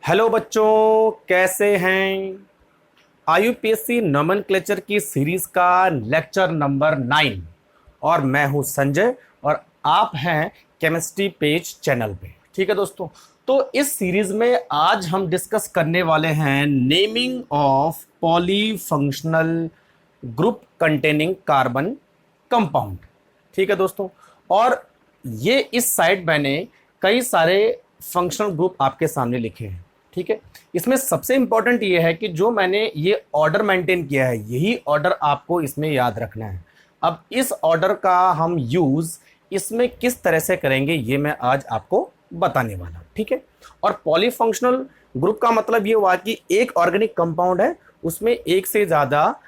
Hello बच्चों, कैसे हैं। आईयूपीएससी नोमेनक्लेचर की सीरीज का लेक्चर नंबर 9 और मैं हूं संजय और आप हैं केमिस्ट्री पेज चैनल पे। ठीक है दोस्तों, तो इस सीरीज में आज हम डिस्कस करने वाले हैं naming of polyfunctional group containing carbon compound. ठीक है दोस्तों, और ये इस साइड मैंने कई सारे फंक्शनल ग्रुप आपके सामने लिखे हैं। ठीक है, इसमें सबसे इंपॉर्टेंट ये है कि जो मैंने ये ऑर्डर मेंटेन किया है, यही ऑर्डर आपको इसमें याद रखना है। अब इस ऑर्डर का हम यूज इसमें किस तरह से करेंगे ये मैं आज आपको बताने वाला हूं। ठीक है, और पॉलीफंक्शनल ग्रुप का मतलब ये हुआ कि एक ऑर्गेनिक कंपाउंड है, उसमें एक से ज्यादा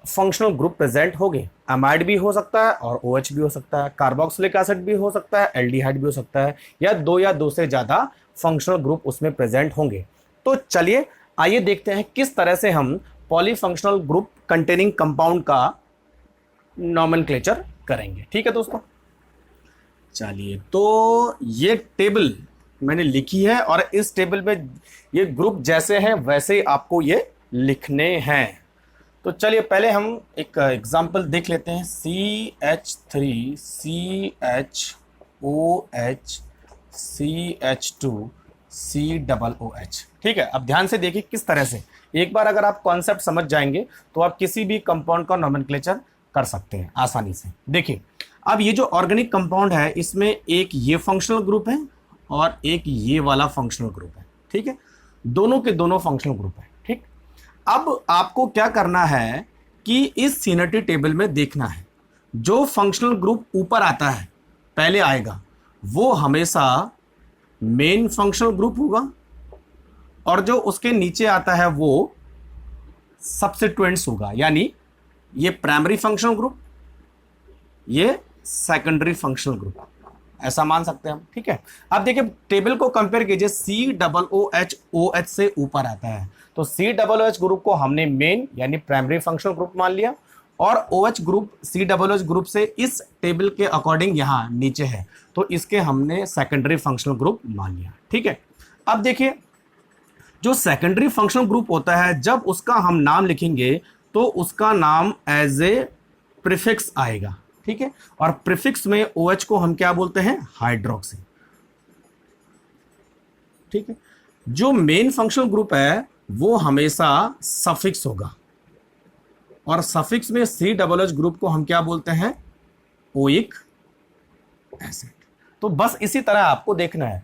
फंक्शनल ग्रुप प्रेजेंट हो गए। अमाइड भी हो सकता है और OH भी हो सकता है, कार्बोक्सिलिक एसिड भी हो सकता है, एल्डिहाइड भी हो सकता है, या दो से ज्यादा फंक्शनल ग्रुप उसमें प्रेजेंट होंगे। तो चलिए आइए देखते हैं किस तरह से हम पॉलीफंक्शनल ग्रुप कंटेनिंग कंपाउंड का नोमेनक्लेचर करेंगे। ठीक है दोस्तों, चलिए तो ये टेबल मैंने लिखी है और इस टेबल में ये ग्रुप जैसे हैं वैसे ही आपको ये लिखने हैं। तो चलिए पहले हम एक एग्जांपल देख लेते हैं। CH3 CHOH CH2 COOH। ठीक है, अब ध्यान से देखिए किस तरह से, एक बार अगर आप कॉन्सेप्ट समझ जाएंगे तो आप किसी भी कंपाउंड का नोमेनक्लेचर कर सकते हैं आसानी से। देखिए अब ये जो ऑर्गेनिक कंपाउंड है इसमें एक ये फंक्शनल ग्रुप है और एक ये वाला फंक्शनल ग्रुप है। ठीक है, दोनों के दोनों फंक्शनल ग्रुप है। ठीक, अब आपको क्या करना है कि इस सीनरिटी टेबल में देखना है जो फंक्शनल ग्रुप ऊपर आता है पहले आएगा वो हमेशा मेन फंक्शनल ग्रुप होगा और जो उसके नीचे आता है वो सब्स्टिट्यूएंट्स होगा, यानी ये प्राइमरी फंक्शनल ग्रुप, ये सेकेंडरी फंक्शनल ग्रुप, ऐसा मान सकते हैं हम। ठीक है, अब देखिए टेबल को कंपेयर कीजिए। COOH OH से ऊपर आता है तो COOH ग्रुप को हमने मेन यानी प्राइमरी फंक्शनल ग्रुप मान लिया और OH ग्रुप COOH ग्रुप से इस टेबल के अकॉर्डिंग यहां नीचे है तो इसके हमने सेकेंडरी फंक्शनल ग्रुप मान लिया। ठीक है, अब देखिए जो सेकेंडरी फंक्शनल ग्रुप होता है जब उसका हम नाम लिखेंगे तो उसका नाम एज ए प्रीफिक्स आएगा। ठीक है, और प्रीफिक्स में OH को हम क्या बोलते हैं, हाइड्रोक्सी। ठीक है, जो मेन फंक्शनल ग्रुप है वो हमेशा सफिक्स होगा और सफिक्स में COOH ग्रुप को हम क्या बोलते हैं, ओइक एसिड। तो बस इसी तरह आपको देखना है,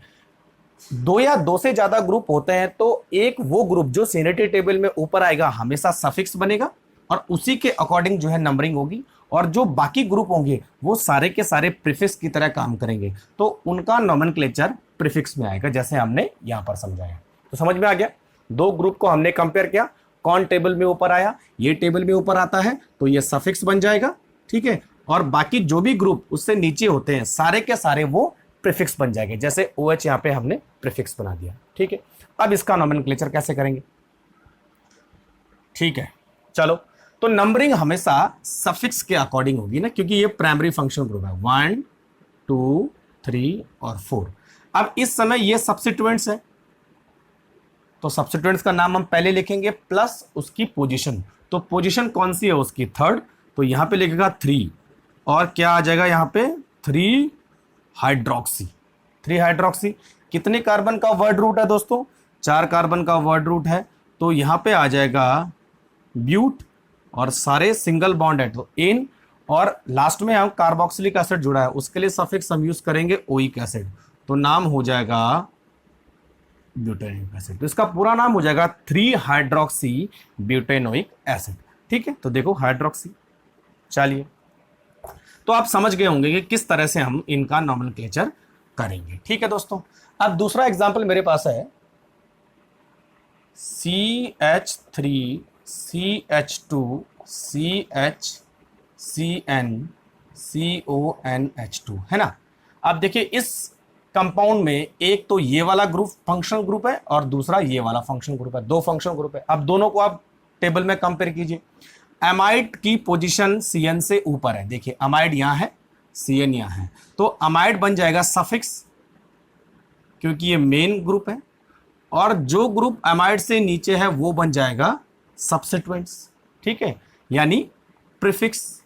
दो या दो से ज्यादा ग्रुप होते हैं तो एक वो ग्रुप जो सीनरिटी टेबल में ऊपर आएगा हमेशा सफिक्स बनेगा और उसी के अकॉर्डिंग जो है नंबरिंग होगी, और जो बाकी ग्रुप होंगे वो सारे के सारे प्रीफिक्स की तरह काम करेंगे तो उनका नोमेनक्लेचर प्रीफिक्स में आएगा, जैसे हमने यहां पर समझाया। तो समझ में आ गया, दो ग्रुप को हमने कंपेयर किया, कौन टेबल में ऊपर आया, ये टेबल में ऊपर आता है तो ये सफिक्स बन जाएगा। ठीक है, और बाकी जो भी ग्रुप उससे नीचे होते हैं सारे के सारे वो प्रीफिक्स बन जाएंगे, जैसे OH यहां पे हमने प्रीफिक्स बना दिया। ठीक है, अब इसका नोमेनक्लेचर कैसे करेंगे। ठीक है, चलो तो नंबरिंग हमेशा सफिक्स के अकॉर्डिंग होगी ना, क्योंकि ये प्राइमरी फंक्शनल ग्रुप है 1 2 3 और 4। अब इस समय ये सब्स्टिट्यूएंट्स है तो सब्स्टिट्यूएंट्स का नाम हम पहले लिखेंगे प्लस उसकी पोजीशन। तो पोजीशन कौन सी है उसकी, थर्ड, तो यहां पे लिखेगा 3 और क्या आ जाएगा यहां पे 3 हाइड्रोक्सी। 3 हाइड्रोक्सी कितने कार्बन का वर्ड रूट है दोस्तों, 4 कार्बन का वर्ड रूट है तो यहां पे आ जाएगा ब्यूट और सारे सिंगल बॉन्ड है तो इन, और लास्ट में हम कार्बोक्सिलिक एसिड जुड़ा है उसके लिए सफिक्स हम यूज करेंगे ओइक एसिड, तो नाम हो जाएगा ब्यूटेनोइक एसिड। तो इसका पूरा नाम हो जाएगा 3 हाइड्रोक्सी ब्यूटेनोइक एसिड। ठीक है, तो देखो हाइड्रोक्सी। चलिए तो आप समझ गए होंगे कि किस तरह से हम इनका नोमेनक्लेचर करेंगे। ठीक है दोस्तों, अब दूसरा एग्जांपल मेरे पास है CH3 CH2 CHCN CONH2 है ना। अब देखिए इस कंपाउंड में एक तो ये वाला ग्रुप फंक्शनल ग्रुप है और दूसरा ये वाला फंक्शनल ग्रुप है, दो फंक्शनल ग्रुप है। अब दोनों को आप टेबल में कंपेयर कीजिए। अमाइड की पोजीशन CN से ऊपर है, देखिए अमाइड यहां है CN यहां है, तो अमाइड बन जाएगा सफिक्स क्योंकि ये मेन ग्रुप है और जो ग्रुप एमाइड से नीचे है वो बन जाएगा सब्स्टिट्यूएंट्स, ठीक है, यानी प्रीफिक्स।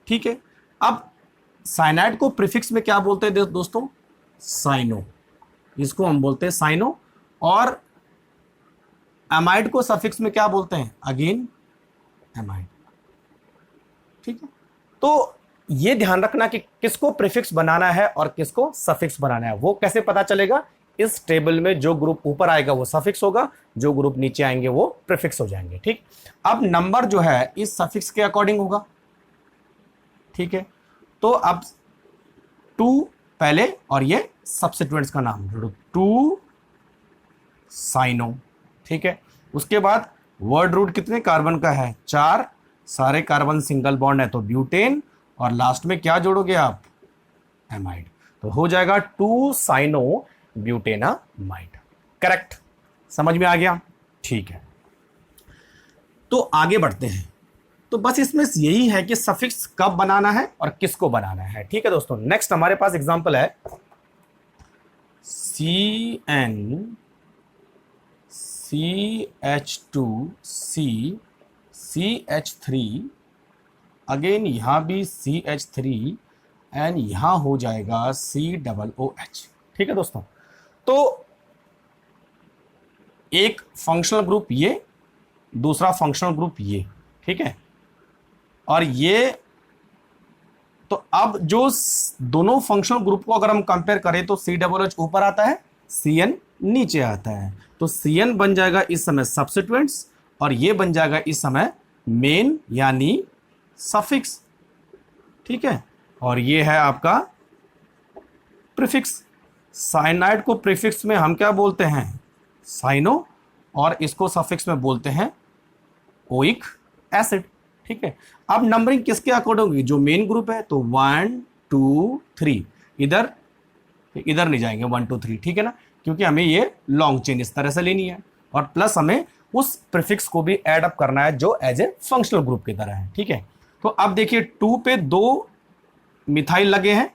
ठीक है, अब साइनाइड को प्रीफिक्स में क्या बोलते हैं दोस्तों? साइनो, इसको हम बोलते हैं साइनो। और एमाइड को सफिक्स में क्या बोलते हैं? Again amide. ठीक है, तो ये ध्यान रखना कि किसको प्रीफिक्स बनाना है और किसको सफिक्स बनाना है। वो कैसे पता चलेगा? इस टेबल में जो ग्रुप ऊपर आएगा वो सफिक्स होगा, जो ग्रुप नीचे आएंगे वो प्रीफिक्स हो जाएंगे। ठीक, अब नंबर जो है इस सफिक्स के अकॉर्डिंग होगा। ठीक है, तो अब 2 पहले और ये सब्स्टिट्यूएंट्स का नाम 2 साइनो। ठीक है, उसके बाद वर्ड रूट कितने कार्बन का है? 4, सारे कार्बन सिंगल बॉन्ड है तो ब्यूटेन, और लास्ट में क्या जोड़ोगे आप? एमाइड, तो हो जाएगा 2 साइनो ब्यूटेनामाइड। करेक्ट, समझ में आ गया? ठीक है, तो आगे बढ़ते हैं। तो बस इसमें यही है कि सफिक्स कब बनाना है और किसको बनाना है। ठीक है दोस्तों, नेक्स्ट हमारे पास एग्जांपल है CnCH2C CH3, अगेन यहां भी CH3 एंड यहां हो जाएगा COOH। ठीक है दोस्तों, तो एक फंक्शनल ग्रुप ये, दूसरा फंक्शनल ग्रुप ये। ठीक है, और ये तो अब जो दोनों फंक्शनल ग्रुप को अगर हम कंपेयर करें तो COOH ऊपर आता है, CN नीचे आता है, तो CN बन जाएगा इस समय सब्स्टिट्यूएंट्स और ये बन जाएगा इस समय मेन यानी सफिक्स। ठीक है, और ये है आपका प्रीफिक्स। साइनाइड को प्रीफिक्स में हम क्या बोलते हैं? साइनो, और इसको सफिक्स में बोलते हैं ओइक एसिड। ठीक है, अब नंबरिंग किसके अकॉर्डिंग होगी? जो मेन ग्रुप है तो 1 2 3, इधर नहीं जाएंगे 1 2 3। ठीक है ना, क्योंकि हमें ये लॉन्ग चेन इस तरह से लेनी है, और प्लस हमें उस प्रीफिक्स को भी ऐड अप करना है जो एज ए फंक्शनल ग्रुप की तरह है। ठीक है, तो अब देखिए 2 पे 2 मिथाइल लगे हैं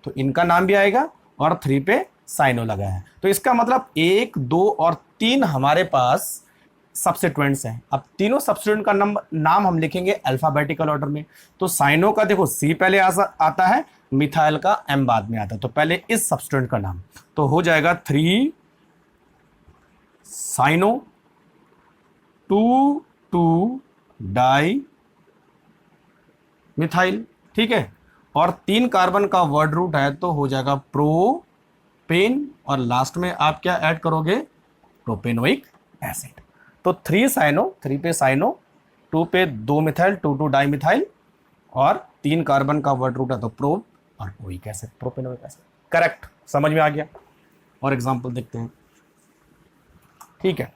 तो इनका नाम भी आएगा, और 3 पे साइनो लगा है, तो इसका मतलब 1 2 और 3 हमारे पास सब्स्टिट्यूएंट्स हैं। अब तीनों सब्स्टिट्यूएंट का नाम हम लिखेंगे अल्फाबेटिकल ऑर्डर में। तो साइनो का देखो C पहले आता है, मिथाइल का M बाद में आता है, तो पहले इस सब्स्टिट्यूएंट का नाम तो हो जाएगा 3 साइनो 2 2 डाई मिथाइल। ठीक है, और 3 कार्बन का वर्ड रूट है तो हो जाएगा प्रोपेन, और लास्ट में आप क्या ऐड करोगे? Propanoic acid. तो 3 साइनो, 3 पे साइनो, 2 पे 2 मिथाइल 2 2 डाई मिथाइल, और 3 कार्बन का वर्ड रूट है तो प्रो और oic acid, propanoic acid. Correct, समझ में आ गया? और एग्जांपल देखते हैं। ठीक है,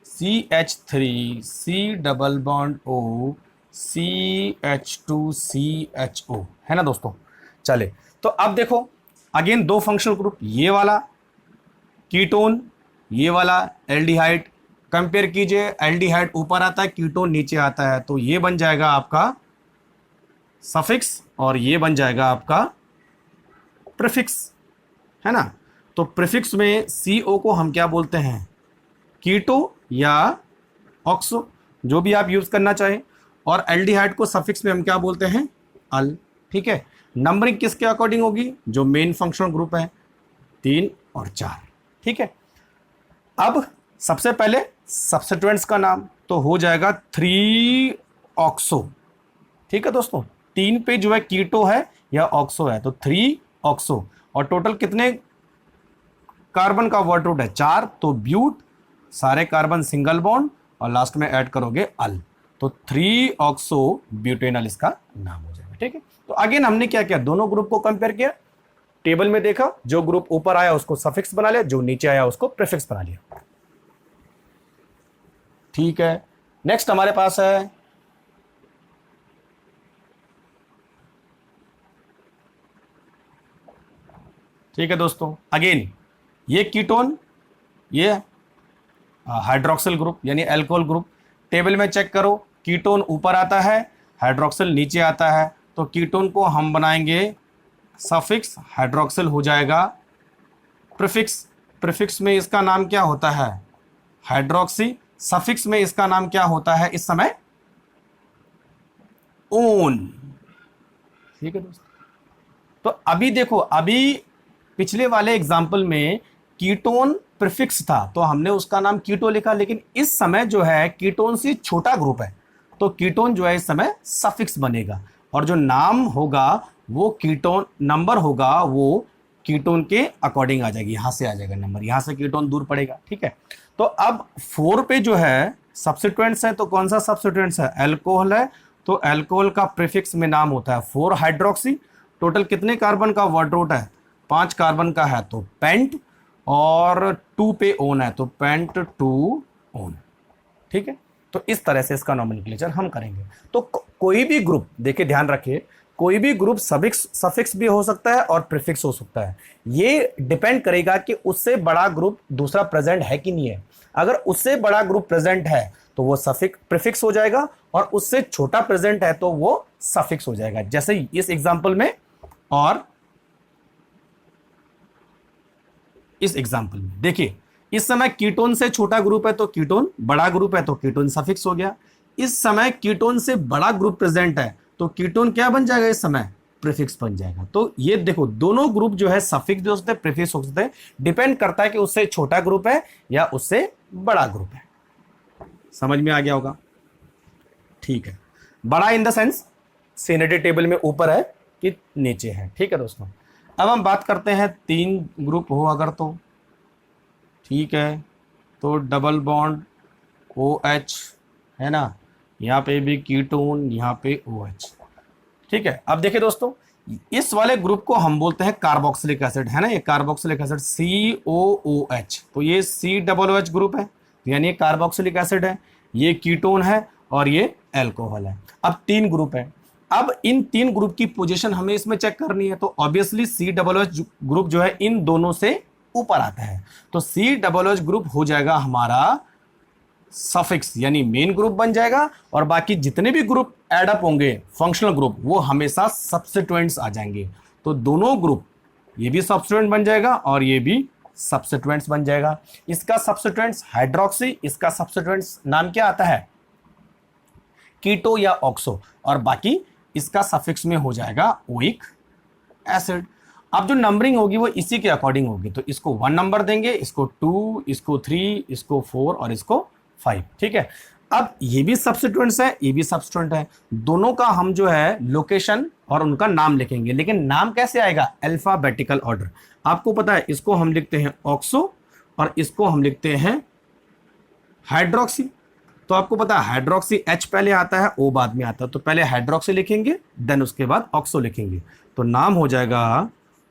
CH3 C double bond O CH2CHO, है ना दोस्तों? चले, तो अब देखो अगेन 2 फंक्शनल ग्रुप, ये वाला कीटोन, ये वाला एल्डिहाइड। कंपेयर कीजिए, एल्डिहाइड ऊपर आता है, कीटोन नीचे आता है, तो ये बन जाएगा आपका सफिक्स और ये बन जाएगा आपका प्रीफिक्स, है ना? तो प्रीफिक्स में CO को हम क्या बोलते हैं? कीटो या ऑक्सो, जो भी आप यूज करना चाहें, और एल्डिहाइड को सफिक्स में हम क्या बोलते हैं? अल। ठीक है, नंबरिंग किसके अकॉर्डिंग होगी? जो मेन फंक्शनल ग्रुप है 3 और 4। ठीक है, अब सबसे पहले सब्स्टिट्यूएंट्स का नाम तो हो जाएगा 3 ऑक्सो। ठीक है दोस्तों, 3 पे जो है कीटो है या ऑक्सो है, तो 3 ऑक्सो, और टोटल कितने कार्बन का वर्ड रूट है? 4, तो ब्यूट, सारे कार्बन सिंगल बॉन्ड, और लास्ट में ऐड करोगे अल, तो 3 ऑक्सो ब्यूटेनल इसका नाम हो जाएगा। ठीक है, तो अगेन हमने क्या किया? दोनों ग्रुप को कंपेयर किया, टेबल में देखा, जो ग्रुप ऊपर आया उसको सफिक्स बना लिया, जो नीचे आया उसको प्रीफिक्स बना लिया। ठीक है, नेक्स्ट हमारे पास है ठीक है दोस्तों, अगेन ये कीटोन, ये हाइड्रोक्सिल ग्रुप यानी अल्कोहल ग्रुप। टेबल में चेक करो, कीटोन ऊपर आता है, हाइड्रोक्सिल नीचे आता है, तो कीटोन को हम बनाएंगे सफिक्स, हाइड्रोक्सिल हो जाएगा प्रीफिक्स। प्रीफिक्स में इसका नाम क्या होता है? हाइड्रोक्सी। सफिक्स में इसका नाम क्या होता है इस समय? ओन। ठीक है दोस्तों, तो अभी देखो, अभी पिछले वाले एग्जाम्पल में कीटोन प्रीफिक्स था तो हमने उसका नाम कीटो लिखा, लेकिन इस समय जो है कीटोन से छोटा ग्रुप है तो कीटोन जो है इस समय सफिक्स बनेगा, और जो नाम होगा वो कीटोन नंबर होगा वो कीटोन के अकॉर्डिंग आ जाएगी, यहां से आ जाएगा नंबर, यहां से कीटोन दूर पड़ेगा। ठीक है, तो अब 4 पे जो है सब्स्टिट्यूएंट्स है, तो कौन सा सब्स्टिट्यूएंट्स है? अल्कोहल है, तो अल्कोहल का प्रीफिक्स में नाम होता है 4 हाइड्रोक्सी। टोटल कितने कार्बन का वर्ड रूट है? 5 कार्बन का है तो पेंट, और 2 पे ओन है तो पेंट 2 ओन। ठीक है, तो इस तरह से इसका नोमेनक्लेचर हम करेंगे। तो कोई भी ग्रुप, देखिए ध्यान रखिए, कोई भी ग्रुप सफिक्स भी हो सकता है और प्रीफिक्स हो सकता है। ये डिपेंड करेगा कि उससे बड़ा ग्रुप दूसरा प्रेजेंट है कि नहीं है। अगर उससे बड़ा ग्रुप प्रेजेंट है तो वो सफिक्स प्रीफिक्स हो जाएगा, और उससे छोटा प्रेजेंट है तो वो सफिक्स हो जाएगा, जैसे इस एग्जांपल में और इस एग्जांपल में। देखिए, इस समय कीटोन से छोटा ग्रुप है तो कीटोन, बड़ा ग्रुप है तो कीटोन सफिक्स हो गया। इस समय कीटोन से बड़ा ग्रुप प्रेजेंट है तो कीटोन क्या बन जाएगा? इस समय प्रीफिक्स बन जाएगा। तो ये देखो, दोनों ग्रुप जो है सफिक्स भी हो सकते हैं, प्रीफिक्स हो सकते हैं, डिपेंड करता है कि उससे छोटा ग्रुप है या उससे बड़ा ग्रुप है। समझ में आ गया होगा? ठीक है, बड़ा इन द सेंस सीनेटी टेबल में ऊपर है कि नीचे है। ठीक है दोस्तों, अब हम बात करते हैं 3 ग्रुप हो अगर तो। ठीक है, तो डबल बॉन्ड OH है ना, यहाँ पे भी कीटोन, यहाँ पे OH। ठीक है, अब देखिए दोस्तों, इस वाले ग्रुप को हम बोलते हैं कार्बोक्सिलिक एसिड, है ना, ये कार्बोक्सिलिक एसिड COOH, तो ये COOH ग्रुप है, यानी ये कार्बोक्सिलिक एसिड है, ये कीटोन है और ये अल्कोहल है। अब 3 ग्रुप है, अब इन 3 ग्रुप की पोजीशन हमें इसमें चेक करनी है, तो ऑब्वियसली COOH ग्रुप जो है इन दोनों से ऊपर आता है, तो COOH ग्रुप हो जाएगा हमारा सफिक्स, यानी मेन ग्रुप बन जाएगा, और बाकी जितने भी ग्रुप ऐड अप होंगे फंक्शनल ग्रुप वो हमेशा सब्स्टिट्यूएंट्स आ जाएंगे। तो दोनों ग्रुप, ये भी सब्स्टिट्यूएंट बन जाएगा और ये भी सब्स्टिट्यूएंट्स बन जाएगा। इसका सब्स्टिट्यूएंट्स हाइड्रोक्सी, इसका सब्स्टिट्यूएंट्स नाम क्या आता है? कीटो या ऑक्सो, और बाकी इसका सफिक्स में हो जाएगा ओइक एसिड। अब जो नंबरिंग होगी वो इसी के अकॉर्डिंग होगी, तो इसको 1 नंबर देंगे, इसको 2, इसको 3, इसको 4 और इसको 5। ठीक है, अब ये भी सब्स्टिट्यूएंट्स है, ये भी सब्स्टिट्यूएंट है, दोनों का हम जो है लोकेशन और उनका नाम लिखेंगे, लेकिन नाम कैसे आएगा? Alphabetical order. आपको पता है, इसको हम लिखते हैं ऑक्सो और इसको हम लिखते हैं हाइड्रोक्सी। तो आपको पता है हाइड्रोक्सी H पहले आता है, O बाद में आता है, तो पहले हाइड्रोक्सी लिखेंगे देन उसके बाद ऑक्सो लिखेंगे, तो नाम हो जाएगा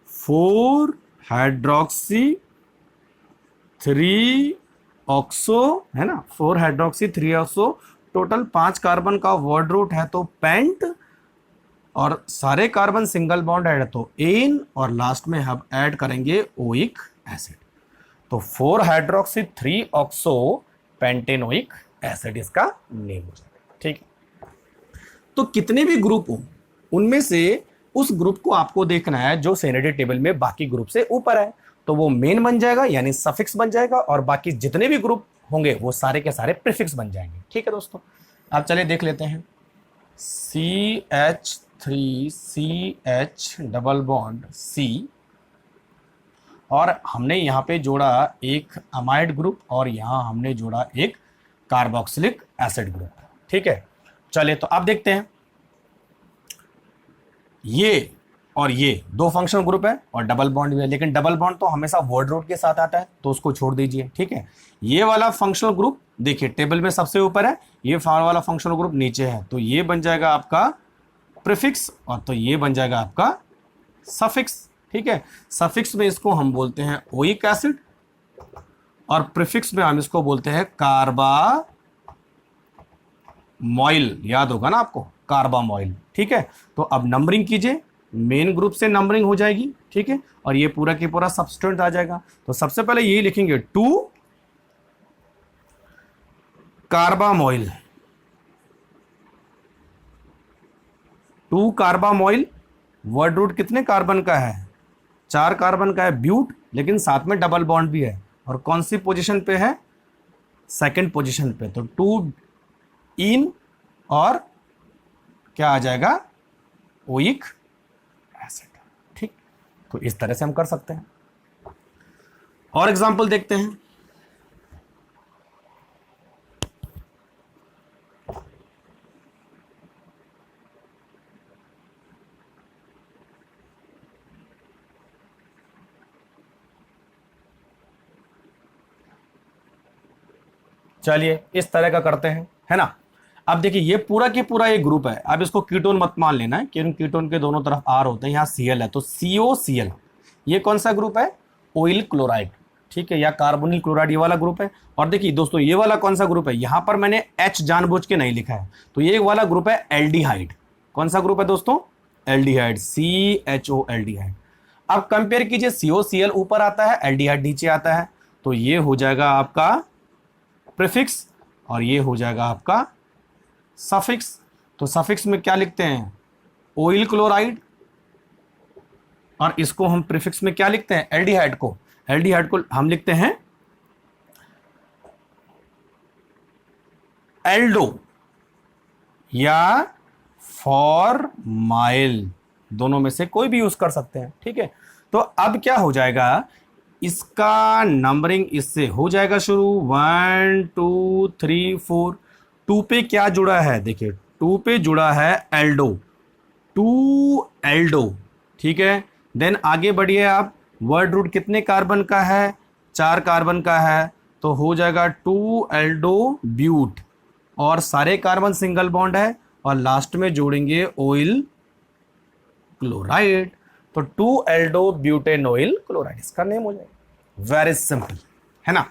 4 हाइड्रोक्सी 3 ऑक्सो, है ना, 4 हाइड्रोक्सी 3 ऑक्सो। टोटल 5 कार्बन का वर्ड रूट है तो पेंट, और सारे कार्बन सिंगल बॉन्ड ऐड है तो एन, और लास्ट में हम ऐड करेंगे ओइक एसिड, तो 4 हाइड्रोक्सी 3 ऑक्सो पेंटेनोइक एसिड इसका नेम हो जाएगा। ठीक है, तो कितने भी ग्रुप हो उनमें से उस ग्रुप को आपको देखना है जो सेनेटी टेबल में बाकी ग्रुप से ऊपर है, तो वो मेन बन जाएगा यानी सफिक्स बन जाएगा, और बाकी जितने भी ग्रुप होंगे वो सारे के सारे प्रीफिक्स बन जाएंगे। ठीक है दोस्तों, आप चलिए देख लेते हैं। CH3CH डबल बॉन्ड C, और हमने यहाँ पे जोड़ा एक अमाइड ग्रुप और यहाँ हमने जोड़ा एक कार्बोक्सिलिक एसिड ग्रुप। ठीक है, चलिए तो आप देखते हैं, ये और ये 2 फंक्शनल ग्रुप है और डबल बॉन्ड भी है, लेकिन डबल बॉन्ड तो हमेशा वर्ड रूट के साथ आता है तो उसको छोड़ दीजिए। ठीक है, ये वाला फंक्शनल ग्रुप देखिए टेबल में सबसे ऊपर है, ये वाला फंक्शनल ग्रुप नीचे है, तो ये बन जाएगा आपका प्रीफिक्स और तो ये बन जाएगा आपका सफिक्स। ठीक है, सफिक्स में इसको हम बोलते हैं ओइक एसिड और प्रीफिक्स में हम इसको बोलते हैं कार्बामॉइल, याद होगा ना आपको, कार्बामॉइल। ठीक है, तो अब नंबरिंग कीजिए, मेन ग्रुप से नंबरिंग हो जाएगी। ठीक है, और ये पूरा की पूरा सब्स्टिट्यूएंट आ जाएगा, तो सबसे पहले यही लिखेंगे 2 कार्बामॉइल, 2 कार्बामोइल, वर्ड रूट कितने कार्बन का है, 4 कार्बन का है, ब्यूट, लेकिन साथ में डबल बॉन्ड भी है, और कौन सी पोजीशन पे है, सेकंड पोजीशन पे, तो 2 इन और क्या आ जाएगा, ओइक एसिड। ठीक, तो इस तरह से हम कर सकते हैं। और एग्जांपल देखते हैं। चलिए इस तरह का करते हैं, है ना। अब देखिए ये पूरा की पूरा एक ग्रुप है। अब इसको कीटोन मत मान लेना है, क्योंकि कीटोन के दोनों तरफ आर होते हैं, यहाँ Cl है, तो COCl ये कौन सा ग्रुप है, ऑयल क्लोराइड, ठीक है, या कार्बोनिल क्लोराइड, ये वाला ग्रुप है। और देखिए दोस्तों ये वाला कौन सा ग्रुप है, यहां पर मैंने H जानबूझ के नहीं लिखा है, तो ये वाला ग्रुप है एल्डिहाइड। कौन सा ग्रुप है दोस्तों, एल्डिहाइड, CHO एल्डिहाइड। अब कंपेयर कीजिए, COCl ऊपर आता है, एल्डिहाइड नीचे आता है, तो ये हो जाएगा आपका प्रीफिक्स और ये हो जाएगा आपका सफिक्स। तो सफिक्स में क्या लिखते हैं, ऑयल क्लोराइड, और इसको हम प्रीफिक्स में क्या लिखते हैं, एल्डिहाइड को हम लिखते हैं एल्डो या फॉर्माइल, दोनों में से कोई भी यूज कर सकते हैं, ठीक है। तो अब क्या हो जाएगा, इसका नंबरिंग इससे हो जाएगा शुरू, 1 2 3 4। 2 पे क्या जुड़ा है, देखिए 2 पे जुड़ा है एल्डो, 2 एल्डो, ठीक है। देन आगे बढ़िए आप, वर्ड रूट कितने कार्बन का है, 4 कार्बन का है, तो हो जाएगा 2 एल्डो ब्यूट, और सारे कार्बन सिंगल बॉन्ड है, और लास्ट में जोड़ेंगे ऑयल क्लोराइड, तो 2 एल्डो ब्यूटेनॉइल क्लोराइड इसका नेम हो जाएगा। वेरी सिंपल, है ना।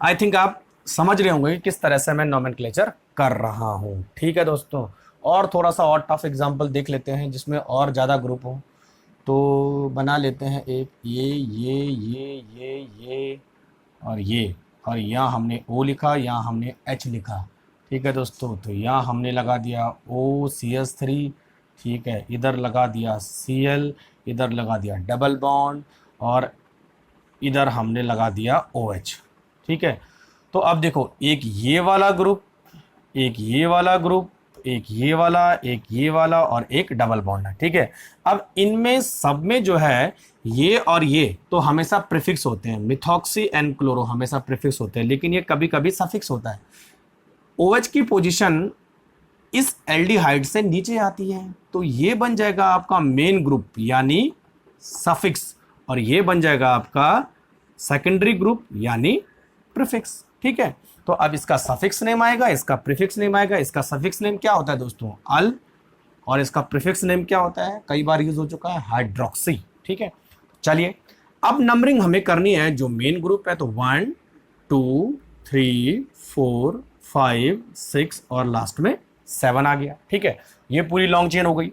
आई थिंक आप समझ रहे होंगे कि किस तरह से मैं नोमेनक्लेचर कर रहा हूं, ठीक है दोस्तों। और थोड़ा सा और टफ एग्जांपल देख लेते हैं जिसमें और ज़्यादा ग्रुप हो, तो बना लेते हैं एक, ये और यहाँ हमने O लिखा, यहाँ हमने H लिखा, ठीक है दोस्तों। तो यहाँ हमने लगा दिया OCH3, ठीक है, इधर लगा दिया Cl, इधर लगा दिया डबल बॉन्ड, और इधर हमने लगा दिया OH, ठीक है। तो अब देखो, एक ये वाला ग्रुप, एक ये वाला ग्रुप, एक ये वाला, एक ये वाला, और एक डबल बॉन्ड है, ठीक है। अब इनमें सब में जो है ये और ये तो हमेशा प्रीफिक्स होते हैं, मिथॉक्सी एंड क्लोरो हमेशा प्रीफिक्स होते हैं, लेकिन ये कभी कभी सफिक्स होता है। OH की पोजीशन इस एल्डिहाइड से नीचे आती है, तो ये बन जाएगा आपका मेन ग्रुप यानी सफिक्स, और ये बन जाएगा आपका सेकेंडरी ग्रुप यानी प्रीफिक्स, ठीक है। तो अब इसका सफिक्स नेम आएगा, इसका प्रीफिक्स नेम आएगा। इसका सफिक्स नेम क्या होता है दोस्तों, अल, और इसका प्रीफिक्स नेम क्या होता है, कई बार यूज हो चुका है, हाइड्रोक्सी, ठीक है। चलिए अब नंबरिंग हमें करनी है, जो मेन ग्रुप है, तो 1 2 3 4 5 6 और लास्ट में 7 आ गया, ठीक है। ये पूरी लॉन्ग चेन हो गई।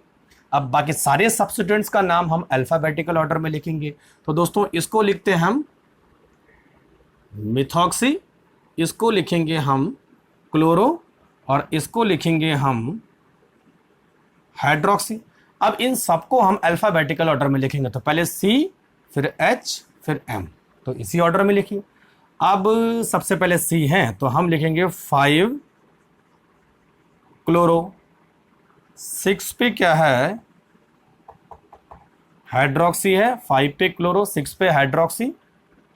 अब बाकी सारे सब्स्टिट्यूएंट्स का नाम हम अल्फाबेटिकल ऑर्डर में लिखेंगे। तो दोस्तों इसको लिखते हैं हम मिथॉक्सी, इसको लिखेंगे हम क्लोरो, और इसको लिखेंगे हम हाइड्रोक्सी। अब इन सबको हम अल्फाबेटिकल ऑर्डर में लिखेंगे, तो पहले C, फिर H, फिर M, तो इसी ऑर्डर में लिखिए। अब सबसे पहले C है, तो हम लिखेंगे 5 क्लोरो, 6 पे क्या है, हाइड्रोक्सी है, 5 पे क्लोरो, 6 पे हाइड्रोक्सी,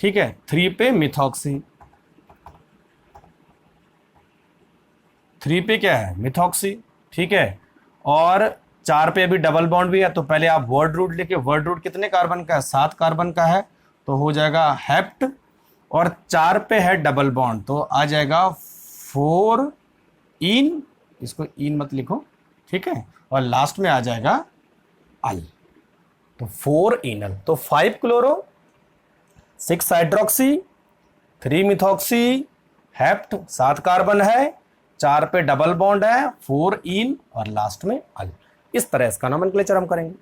ठीक है, 3 पे मिथॉक्सी, 3 पे क्या है, मिथॉक्सी, ठीक है, और 4 पे अभी डबल बॉन्ड भी है, तो पहले आप वर्ड रूट लिखिए। वर्ड रूट कितने कार्बन का है, 7 कार्बन का है, तो हो जाएगा हेप्ट, और 4 पे है डबल बॉन्ड, तो आ जाएगा 4 इन, इसको इन मत लिखो, ठीक है, और लास्ट में आ जाएगा अल, तो 4 इनल। तो 5 chloro, 6 hydroxy, 3 methoxy, hept, 7 carbon है, 4 पे डबल बॉन्ड है, 4 इन, और लास्ट में अल। इस तरह इसका नोमेनक्लेचर हम करेंगे,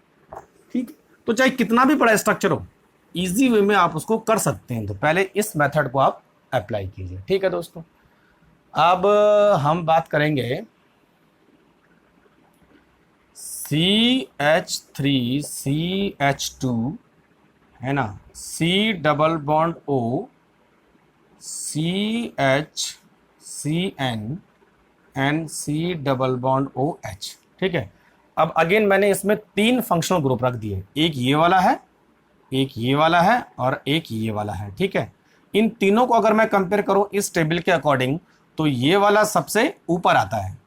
ठीक। तो चाहे कितना भी बड़ा स्ट्रक्चर हो, इजी वे में आप उसको कर सकते हैं। तो पहले इस मेथड को आप अप्लाई कीजिए, ठीक है दोस्तों। अब हम बात करेंगे CH3CH2 है ना, C double bond O CHCN and C double bond OH। ठीक है, अब अगेन मैंने इसमें 3 फंक्शनल ग्रुप रख दिए, एक ये वाला है, एक ये वाला है और एक ये वाला है। ठीक है, इन तीनों को अगर मैं कंपेयर करूं इस टेबल के अकॉर्डिंग तो ये वाला सबसे ऊपर आता है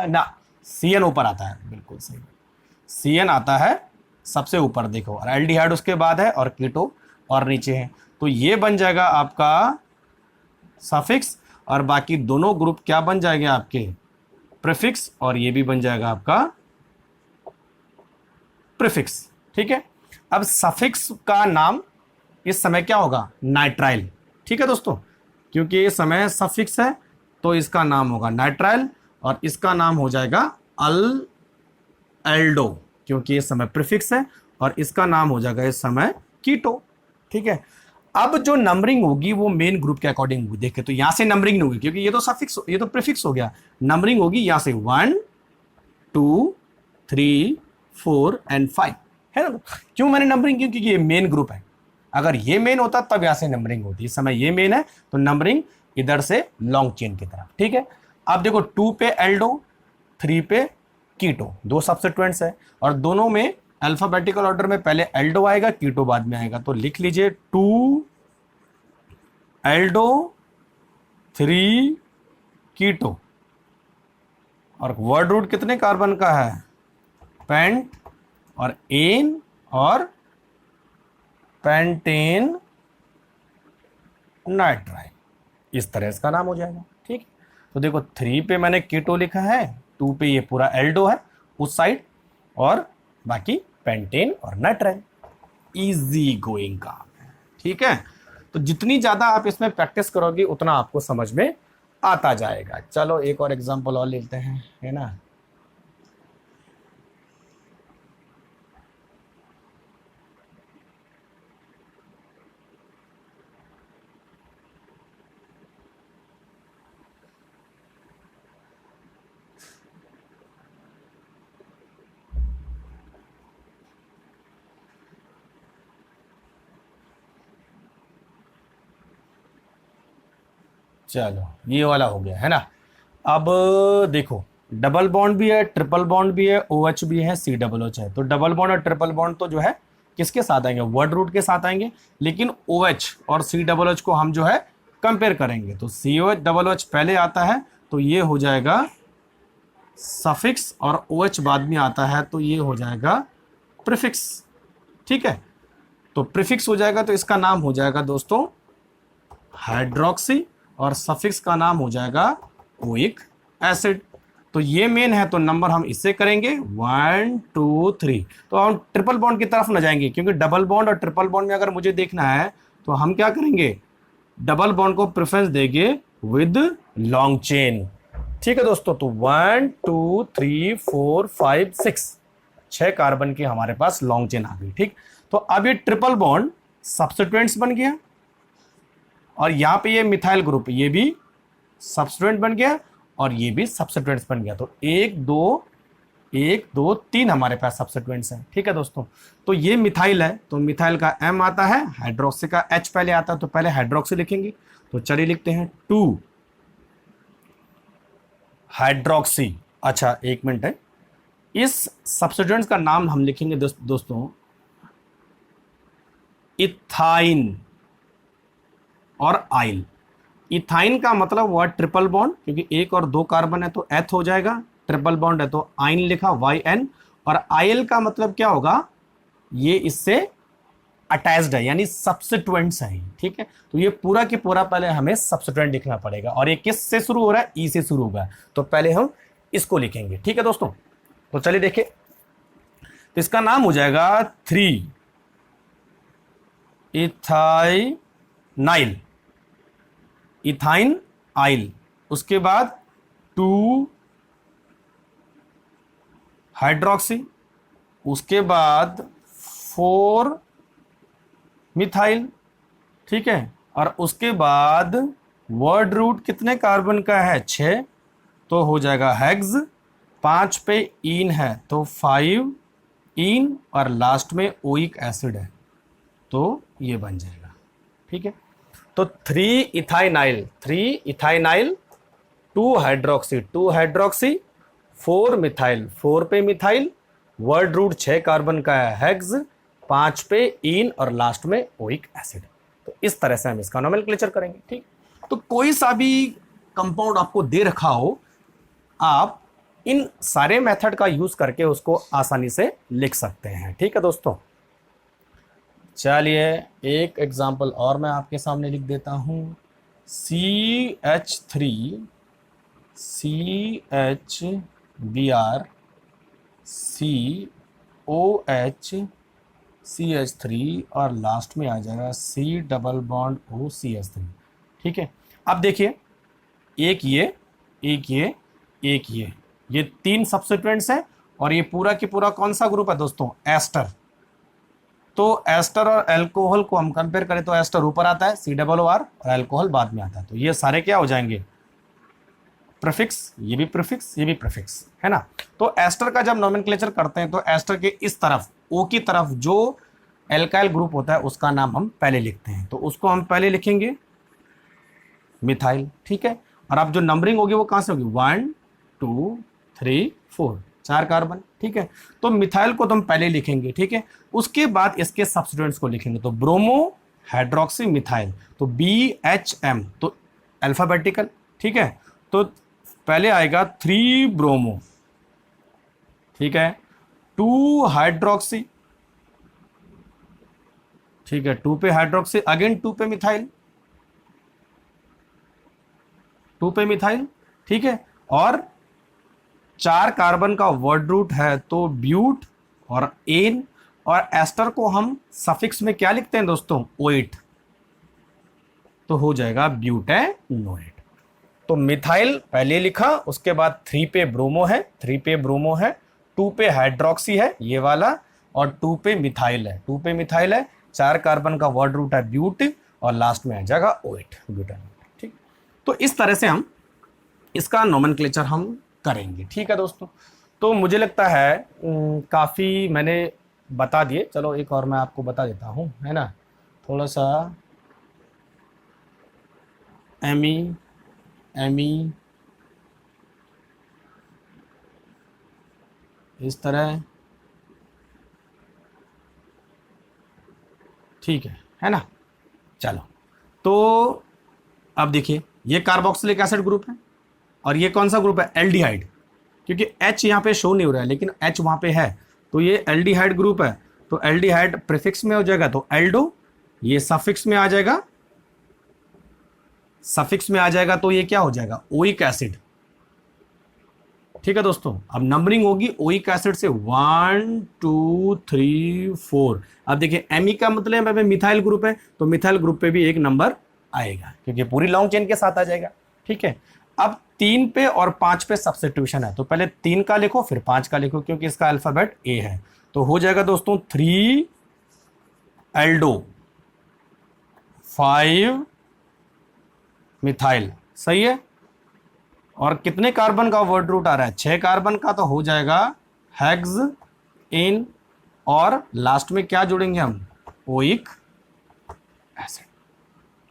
ना, CN ऊपर आता है, बिल्कुल सही, CN आता है सबसे ऊपर, देखो, और एल्डिहाइड उसके बाद है और कीटो और नीचे है, तो ये बन जाएगा आपका सफिक्स और बाकी दोनों ग्रुप क्या बन जाएंगे आपके, प्रीफिक्स, और ये भी बन जाएगा आपका प्रीफिक्स। ठीक है, अब सफिक्स का नाम इस समय क्या होगा, नाइट्राइल। ठीक है दोस्तों, क्योंकि ये समय सफिक्स है तो इसका नाम होगा नाइट्राइल और इसका नाम हो जाएगा अल एल्डो, क्योंकि ये समय प्रीफिक्स है, और इसका नाम हो जाएगा इस समय कीटो। ठीक है, अब जो नंबरिंग होगी वो मेन ग्रुप के अकॉर्डिंग होगी। देखे तो यहां से नंबरिंग नहीं होगी क्योंकि ये तो सफिक्स, ये तो प्रीफिक्स हो गया, नंबरिंग होगी यहां से 1 2 3 4 एंड 5 है ना। क्यों मैंने नंबरिंग की, क्योंकि ये मेन ग्रुप है, अगर ये मेन होता तब यहां से नंबरिंग होती, इस समय ये मेन है तो नंबरिंग इधर से लॉन्ग चेन की तरफ। ठीक है, अब देखो 2 पे एल्डो, 3 पे कीटो, दो सब्स्टिट्यूएंट्स है और दोनों में अल्फाबेटिकल ऑर्डर में पहले एल्डो आएगा, कीटो बाद में आएगा, तो लिख लीजिए 2 एल्डो 3 कीटो। और वर्ड रूट कितने कार्बन का है, पेंट और एन और पेंटेन नाइट्राइल, इस तरह इसका नाम हो जाएगा। ठीक है, तो देखो 3 पे मैंने कीटो लिखा है, 2 पे ये पूरा एल्डो है उस साइड और बाकी पेंटेन और नाइट्राइल, इजी गोइंग काम है। ठीक है, तो जितनी ज्यादा आप इसमें प्रैक्टिस करोगे उतना आपको समझ में आता जाएगा। चलो एक और एग्जांपल और लेते हैं, है ना। चलो ये वाला हो गया है ना। अब देखो डबल बॉन्ड भी है, ट्रिपल बॉन्ड भी है, OH भी है, COOH है, तो डबल बॉन्ड और ट्रिपल बॉन्ड तो जो है किसके साथ आएंगे, वर्ड रूट के साथ आएंगे, लेकिन OH और COOH को हम जो है कंपेयर करेंगे, तो COOH पहले आता है तो ये हो जाएगा सफिक्स और OH बाद में आता है तो ये हो जाएगा प्रीफिक्स। ठीक है, तो प्रीफिक्स हो जाएगा तो इसका नाम हो जाएगा दोस्तों हाइड्रोक्सी और सफिक्स का नाम हो जाएगा ओइक एसिड। तो ये मेन है तो नंबर हम इससे करेंगे 1 2 3, तो हम ट्रिपल बॉन्ड की तरफ न जाएंगे क्योंकि डबल बॉन्ड और ट्रिपल बॉन्ड में अगर मुझे देखना है तो हम क्या करेंगे, डबल बॉन्ड को प्रेफरेंस देंगे विद लॉन्ग चेन। ठीक है दोस्तों, तो 1 2 3 4 5 6 कार्बन की हमारे पास लॉन्ग चेन आ गई। ठीक, तो अब ये ट्रिपल बॉन्ड सब्स्टिट्यूएंट्स बन गया और यहां पे ये मिथाइल ग्रुप ये भी सब्स्टिट्यूएंट बन गया और ये भी सब्स्टिट्यूएंट्स बन गया, तो 1 2 3 हमारे पास सब्स्टिट्यूएंट्स हैं। ठीक है दोस्तों, तो ये मिथाइल है तो मिथाइल का M आता है, हाइड्रोक्सी का H पहले आता है तो पहले हाइड्रोक्सी लिखेंगे, तो चलिए लिखते हैं 2 हाइड्रोक्सी। अच्छा एक मिनट है, इस सब्स्टिट्यूएंट्स का नाम हम लिखेंगे दोस्तों इथाइन और आइल। इथाइन का मतलब हुआ ट्रिपल बॉन्ड, क्योंकि 1 और 2 कार्बन है तो एथ हो जाएगा, ट्रिपल बॉन्ड है तो आइन लिखा YN, और आइल का मतलब क्या होगा, ये इससे अटैच्ड है यानी सब्स्टिट्यूएंट्स है। ठीक है, तो ये पूरा की पूरा पहले हमें सब्स्टिट्यूएंट लिखना पड़ेगा और ये किस से शुरू हो रहा है, E से शुरू होगा, तो पहले हम इसको लिखेंगे। ठीक है दोस्तों, तो चलिए देखिए, तो इसका नाम हो जाएगा 3 इथाइनाइल, इथाइन आइल, उसके बाद 2 हाइड्रोक्सी, उसके बाद 4 मिथाइल। ठीक है, और उसके बाद वर्ड रूट कितने कार्बन का है, 6, तो हो जाएगा हेक्स 5 पे इन है तो 5 इन और लास्ट में ओइक एसिड है तो ये बन जाएगा। ठीक है, तो 3 इथाइनाइल 2 हाइड्रोक्सी 4 मिथाइल 4 पे मिथाइल, वर्ड रूट 6 कार्बन का है हेक्स, 5 पे इन और लास्ट में ओइक एसिड। तो इस तरह से हम इसका नोमेनक्लेचर करेंगे। ठीक, तो कोई सा भी कंपाउंड आपको दे रखा हो, आप इन सारे मेथड का यूज करके उसको आसानी से लिख सकते हैं। ठीक है दोस्तों, चलिए एक एग्जांपल और मैं आपके सामने लिख देता हूं। CH3 CH3 और लास्ट में आ जाएगा C डबल बॉन्ड OCH3। ठीक है, अब देखिए एक ये 3 सब्स्टिट्यूएंट्स हैं और ये पूरा की पूरा कौन सा ग्रुप है दोस्तों, एस्टर। तो एस्टर और अल्कोहल को हम कंपेयर करें तो एस्टर ऊपर आता है COOR और अल्कोहल बाद में आता है, तो ये सारे क्या हो जाएंगे, प्रीफिक्स, ये भी प्रीफिक्स ये भी प्रीफिक्स है ना। तो एस्टर का जब नोमेनक्लेचर करते हैं तो एस्टर के इस तरफ O की तरफ जो एल्काइल ग्रुप होता है उसका नाम हम पहले लिखते हैं, तो उसको हम पहले लिखेंगे मिथाइल। ठीक है, और अब जो नंबरिंग होगी वो कहां से होगी, 1 2 3 4 4 कार्बन। ठीक है, तो मिथाइल को तो हम पहले लिखेंगे। ठीक है, उसके बाद इसके सब्स्टिट्यूएंट्स को लिखेंगे, तो ब्रोमो हाइड्रोक्सी मिथाइल तो BHM, तो अल्फाबेटिकल। ठीक है, तो पहले आएगा 3 ब्रोमो, ठीक है, 2 हाइड्रोक्सी, ठीक है, 2 पे हाइड्रोक्सी, अगेन 2 पे मिथाइल, 2 पे मिथाइल। ठीक है, और 4 कार्बन का वर्ड रूट है तो ब्यूट और एन, और एस्टर को हम सफिक्स में क्या लिखते हैं दोस्तों, ओएट, तो हो जाएगा ब्यूटेनोएट। तो मिथाइल पहले लिखा, उसके बाद 3 पे ब्रोमो है 2 पे हाइड्रोक्सी है ये वाला, और 2 पे मिथाइल है 4 कार्बन का वर्ड रूट है ब्यूट और लास्ट में आ जाएगा ओएट, ब्यूटेनोएट। ठीक, तो इस तरह से हम इसका नोमेनक्लेचर हम करेंगे। ठीक है दोस्तों, तो मुझे लगता है काफ़ी मैंने बता दिए। चलो एक और मैं आपको बता देता हूँ, है ना, थोड़ा सा एमी इस तरह, ठीक है ना। चलो, तो अब देखिए ये कार्बोक्सिलिक एसिड ग्रुप है और ये कौन सा ग्रुप है, एल्डिहाइड, क्योंकि H यहाँ पे शो नहीं हो रहा है लेकिन H वहाँ पे है, तो ये एल्डिहाइड ग्रुप है। तो एल्डिहाइड प्रीफिक्स में हो जाएगा तो एल्डो, ये सफिक्स में आ जाएगा तो ये क्या हो जाएगा, ओइक एसिड। ठीक है दोस्तों, अब नंबरिंग होगी ओइक एसिड से 1 2 3 4। अब देखिए एमी का मतलब है मिथाइल ग्रुप है, तो मिथाइल ग्रुप पे भी एक नंबर आएगा क्योंकि पूरी लॉन्ग चेन के साथ आ जाएगा। ठीक है, अब 3 पे और 5 पे सब्स्टिट्यूशन है, तो पहले 3 का लिखो फिर 5 का लिखो क्योंकि इसका अल्फाबेट A है, तो हो जाएगा दोस्तों 3 एल्डो 5 मिथाइल, सही है। और कितने कार्बन का वर्ड रूट आ रहा है, 6 कार्बन का, तो हो जाएगा हेक्स इन, और लास्ट में क्या जोड़ेंगे हम, ओइक एसिड,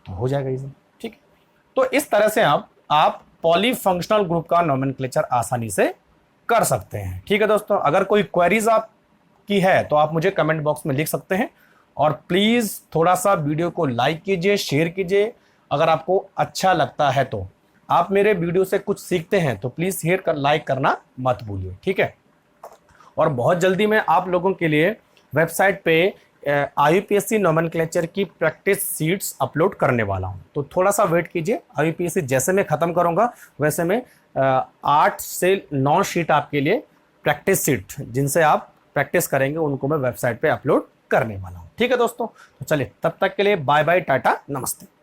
तो हो जाएगा इजी। ठीक है, तो इस तरह से आप पॉलीफंक्शनल ग्रुप का नोमेनक्लेचर आसानी से कर सकते हैं। ठीक है दोस्तों, अगर कोई क्वेरीज आपकी है तो आप मुझे कमेंट बॉक्स में लिख सकते हैं, और प्लीज थोड़ा सा वीडियो को लाइक कीजिए, शेयर कीजिए। अगर आपको अच्छा लगता है तो, आप मेरे वीडियो से कुछ सीखते हैं तो प्लीज शेयर कर लाइक करना मत भूलिए। ठीक है, और बहुत जल्दी मैं आप लोगों के लिए वेबसाइट पे IUPAC नोमेनक्लेचर की प्रैक्टिस सीट्स अपलोड करने वाला हूं, तो थोड़ा सा वेट कीजिए। IUPAC जैसे मैं खत्म करूंगा वैसे मैं 8 से 9 शीट आपके लिए प्रैक्टिस सीट जिनसे आप प्रैक्टिस करेंगे उनको मैं वेबसाइट पे अपलोड करने वाला हूं। ठीक है दोस्तों, तो चलिए तब तक के लिए बाय बाय, टाटा, नमस्ते।